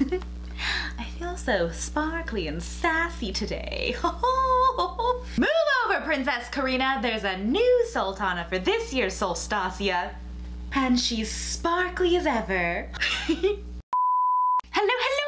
I feel so sparkly and sassy today. Move over, Princess Karina. There's a new Sultana for this year's Solstasia. And she's sparkly as ever. Hello everyone!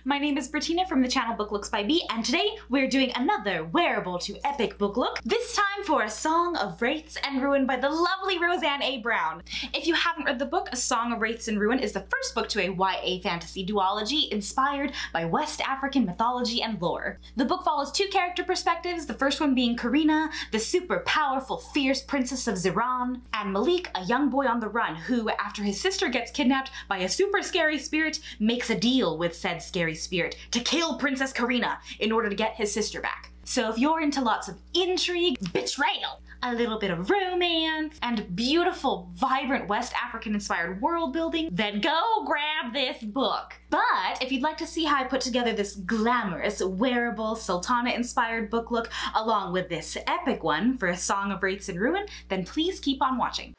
My name is Brittina from the channel BookLooksByB, and today we're doing another wearable to epic book look, this time for A Song of Wraiths and Ruin by the lovely Roseanne A. Brown. If you haven't read the book, A Song of Wraiths and Ruin is the first book to a YA fantasy duology inspired by West African mythology and lore. The book follows two character perspectives, the first one being Karina, the super powerful, fierce princess of Ziran, and Malik, a young boy on the run who, after his sister gets kidnapped by a super scary spirit, makes a deal with said scary spirit to kill Princess Karina in order to get his sister back. So if you're into lots of intrigue, betrayal, a little bit of romance, and beautiful, vibrant West African-inspired world building, then go grab this book. But if you'd like to see how I put together this glamorous, wearable, Sultana-inspired book look along with this epic one for A Song of Wraiths and Ruin, then please keep on watching.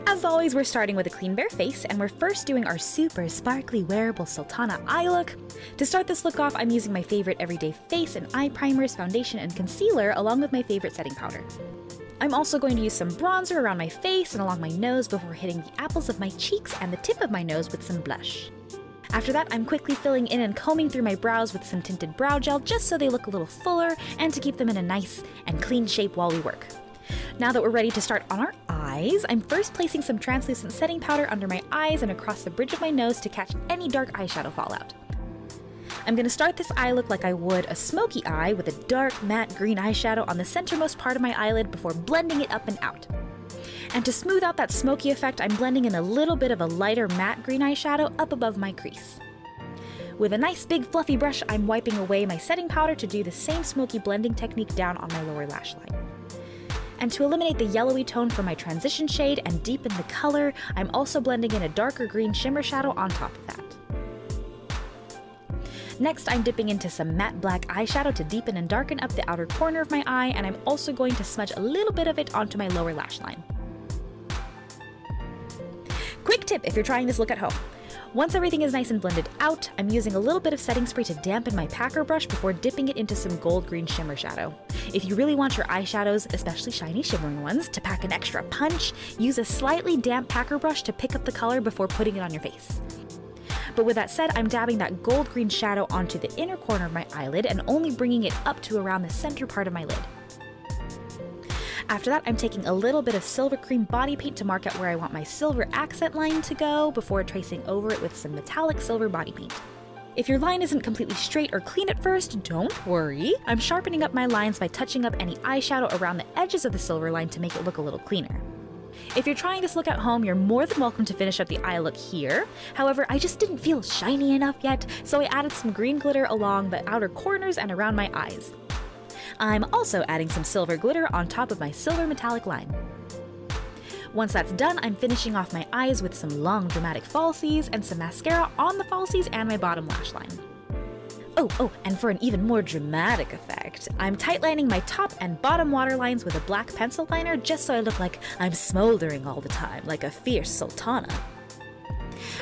As always, we're starting with a clean bare face, and we're first doing our super sparkly wearable Sultana Eye Look. To start this look off, I'm using my favorite everyday face and eye primers, foundation, and concealer, along with my favorite setting powder. I'm also going to use some bronzer around my face and along my nose before hitting the apples of my cheeks and the tip of my nose with some blush. After that, I'm quickly filling in and combing through my brows with some tinted brow gel just so they look a little fuller and to keep them in a nice and clean shape while we work. Now that we're ready to start on our eyes, I'm first placing some translucent setting powder under my eyes and across the bridge of my nose to catch any dark eyeshadow fallout. I'm going to start this eye look like I would a smoky eye with a dark matte green eyeshadow on the centermost part of my eyelid before blending it up and out. And to smooth out that smoky effect, I'm blending in a little bit of a lighter matte green eyeshadow up above my crease. With a nice big fluffy brush, I'm wiping away my setting powder to do the same smoky blending technique down on my lower lash line. And to eliminate the yellowy tone from my transition shade and deepen the color, I'm also blending in a darker green shimmer shadow on top of that. Next, I'm dipping into some matte black eyeshadow to deepen and darken up the outer corner of my eye, and I'm also going to smudge a little bit of it onto my lower lash line. Quick tip if you're trying this look at home. Once everything is nice and blended out, I'm using a little bit of setting spray to dampen my packer brush before dipping it into some gold green shimmer shadow. If you really want your eyeshadows, especially shiny shimmering ones, to pack an extra punch, use a slightly damp packer brush to pick up the color before putting it on your face. But with that said, I'm dabbing that gold green shadow onto the inner corner of my eyelid and only bringing it up to around the center part of my lid. After that, I'm taking a little bit of silver cream body paint to mark out where I want my silver accent line to go before tracing over it with some metallic silver body paint. If your line isn't completely straight or clean at first, don't worry. I'm sharpening up my lines by touching up any eyeshadow around the edges of the silver line to make it look a little cleaner. If you're trying this look at home, you're more than welcome to finish up the eye look here. However, I just didn't feel shiny enough yet, so I added some green glitter along the outer corners and around my eyes. I'm also adding some silver glitter on top of my silver metallic line. Once that's done, I'm finishing off my eyes with some long dramatic falsies and some mascara on the falsies and my bottom lash line. Oh, and for an even more dramatic effect, I'm tightlining my top and bottom waterlines with a black pencil liner just so I look like I'm smoldering all the time, like a fierce sultana.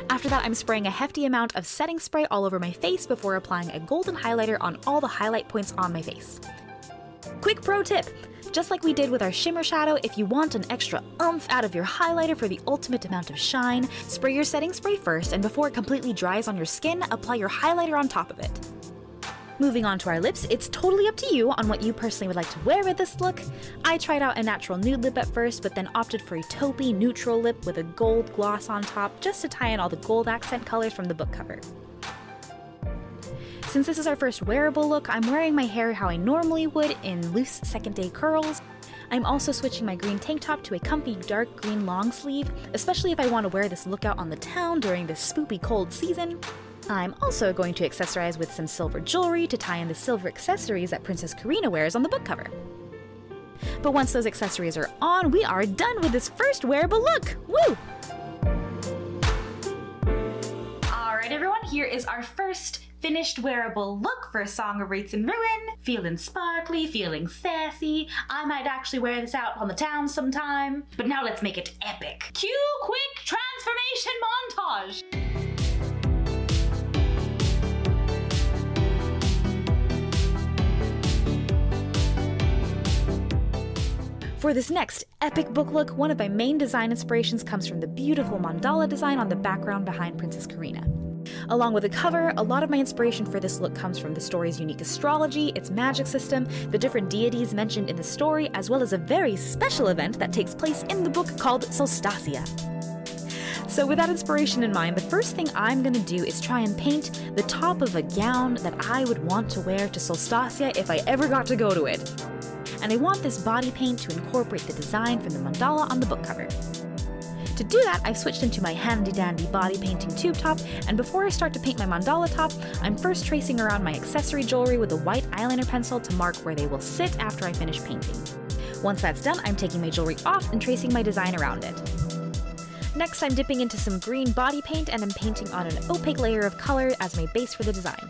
After that, I'm spraying a hefty amount of setting spray all over my face before applying a golden highlighter on all the highlight points on my face. Quick pro tip! Just like we did with our shimmer shadow, if you want an extra oomph out of your highlighter for the ultimate amount of shine, spray your setting spray first, and before it completely dries on your skin, apply your highlighter on top of it. Moving on to our lips, it's totally up to you on what you personally would like to wear with this look. I tried out a natural nude lip at first, but then opted for a taupey neutral lip with a gold gloss on top just to tie in all the gold accent colors from the book cover. Since this is our first wearable look, I'm wearing my hair how I normally would in loose second day curls. I'm also switching my green tank top to a comfy dark green long sleeve, especially if I want to wear this look out on the town during this spoopy cold season. I'm also going to accessorize with some silver jewelry to tie in the silver accessories that Princess Karina wears on the book cover. But once those accessories are on, we are done with this first wearable look! Woo! Alright everyone, here is our first finished wearable look for A Song of Wraiths and Ruin. feeling sparkly, feeling sassy. I might actually wear this out on the town sometime. But now let's make it epic. Cue quick transformation montage! For this next epic book look, one of my main design inspirations comes from the beautiful mandala design on the background behind Princess Karina. Along with the cover, a lot of my inspiration for this look comes from the story's unique astrology, its magic system, the different deities mentioned in the story, as well as a very special event that takes place in the book called Solstasia. So with that inspiration in mind, the first thing I'm gonna do is try and paint the top of a gown that I would want to wear to Solstasia if I ever got to go to it. And I want this body paint to incorporate the design from the mandala on the book cover. To do that, I've switched into my handy-dandy body painting tube top, and before I start to paint my mandala top, I'm first tracing around my accessory jewelry with a white eyeliner pencil to mark where they will sit after I finish painting. Once that's done, I'm taking my jewelry off and tracing my design around it. Next, I'm dipping into some green body paint and I'm painting on an opaque layer of color as my base for the design.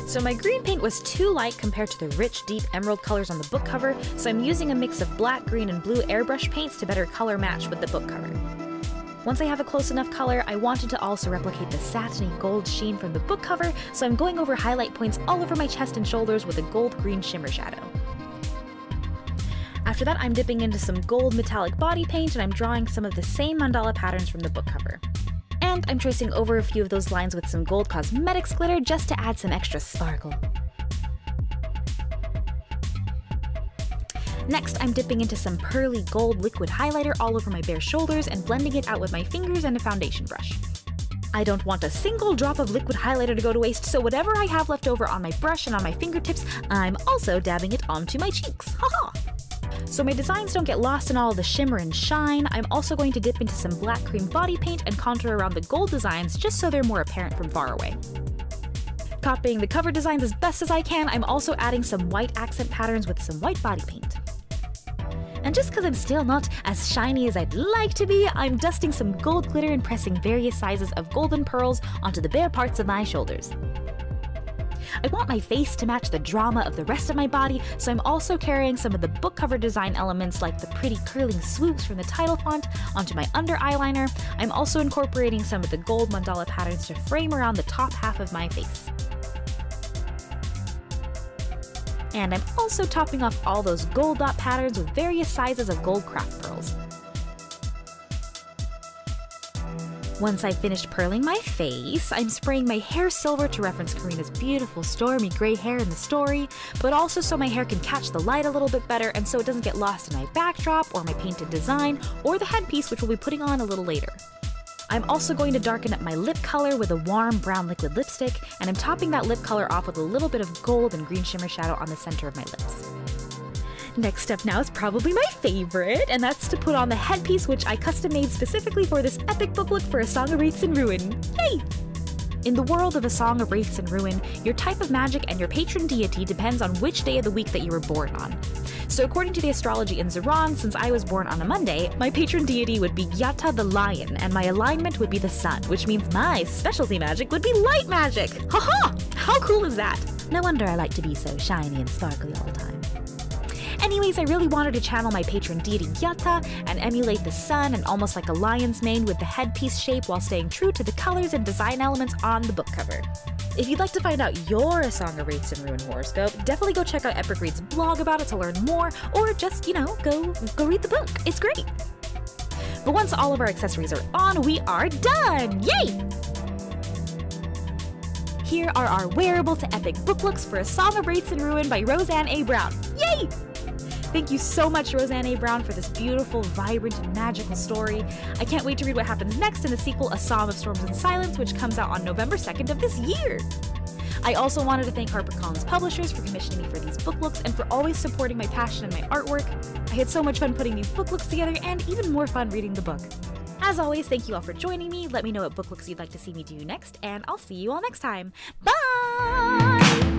So my green paint was too light compared to the rich, deep emerald colors on the book cover, so I'm using a mix of black, green, and blue airbrush paints to better color match with the book cover. Once I have a close enough color, I wanted to also replicate the satiny gold sheen from the book cover, so I'm going over highlight points all over my chest and shoulders with a gold-green shimmer shadow. After that, I'm dipping into some gold metallic body paint and I'm drawing some of the same mandala patterns from the book cover. And I'm tracing over a few of those lines with some gold cosmetics glitter just to add some extra sparkle. Next, I'm dipping into some pearly gold liquid highlighter all over my bare shoulders and blending it out with my fingers and a foundation brush. I don't want a single drop of liquid highlighter to go to waste, so whatever I have left over on my brush and on my fingertips, I'm also dabbing it onto my cheeks. Haha! So my designs don't get lost in all the shimmer and shine, I'm also going to dip into some black cream body paint and contour around the gold designs just so they're more apparent from far away. Copying the cover designs as best as I can, I'm also adding some white accent patterns with some white body paint. And just because I'm still not as shiny as I'd like to be, I'm dusting some gold glitter and pressing various sizes of golden pearls onto the bare parts of my shoulders. I want my face to match the drama of the rest of my body, so I'm also carrying some of the book cover design elements like the pretty curling swoops from the title font onto my under eyeliner. I'm also incorporating some of the gold mandala patterns to frame around the top half of my face. And I'm also topping off all those gold dot patterns with various sizes of gold craft pearls. Once I've finished pearling my face, I'm spraying my hair silver to reference Karina's beautiful stormy gray hair in the story, but also so my hair can catch the light a little bit better and so it doesn't get lost in my backdrop or my painted design or the headpiece, which we'll be putting on a little later. I'm also going to darken up my lip color with a warm brown liquid lipstick, and I'm topping that lip color off with a little bit of gold and green shimmer shadow on the center of my lips. Next up now is probably my favorite, and that's to put on the headpiece, which I custom made specifically for this epic book look for A Song of Wraiths and Ruin. Yay! In the world of A Song of Wraiths and Ruin, your type of magic and your patron deity depends on which day of the week that you were born on. So according to the astrology in Zeron, since I was born on a Monday, my patron deity would be Yatta the Lion, and my alignment would be the sun, which means my specialty magic would be light magic! Haha! How cool is that? No wonder I like to be so shiny and sparkly all the time. Anyways, I really wanted to channel my patron deity Yatta and emulate the sun and almost like a lion's mane with the headpiece shape while staying true to the colors and design elements on the book cover. If you'd like to find out your A Song of Wraiths and Ruin horoscope, definitely go check out Epic Read's blog about it to learn more, or just, go read the book. It's great! But once all of our accessories are on, we are done! Yay! Here are our wearable to epic book looks for A Song of Wraiths and Ruin by Roseanne A. Brown. Yay! Thank you so much, Roseanne A. Brown, for this beautiful, vibrant, and magical story. I can't wait to read what happens next in the sequel, A Song of Storms and Silence, which comes out on November 2nd of this year. I also wanted to thank HarperCollins Publishers for commissioning me for these book looks and for always supporting my passion and my artwork. I had so much fun putting these book looks together and even more fun reading the book. As always, thank you all for joining me. Let me know what book looks you'd like to see me do next, and I'll see you all next time. Bye!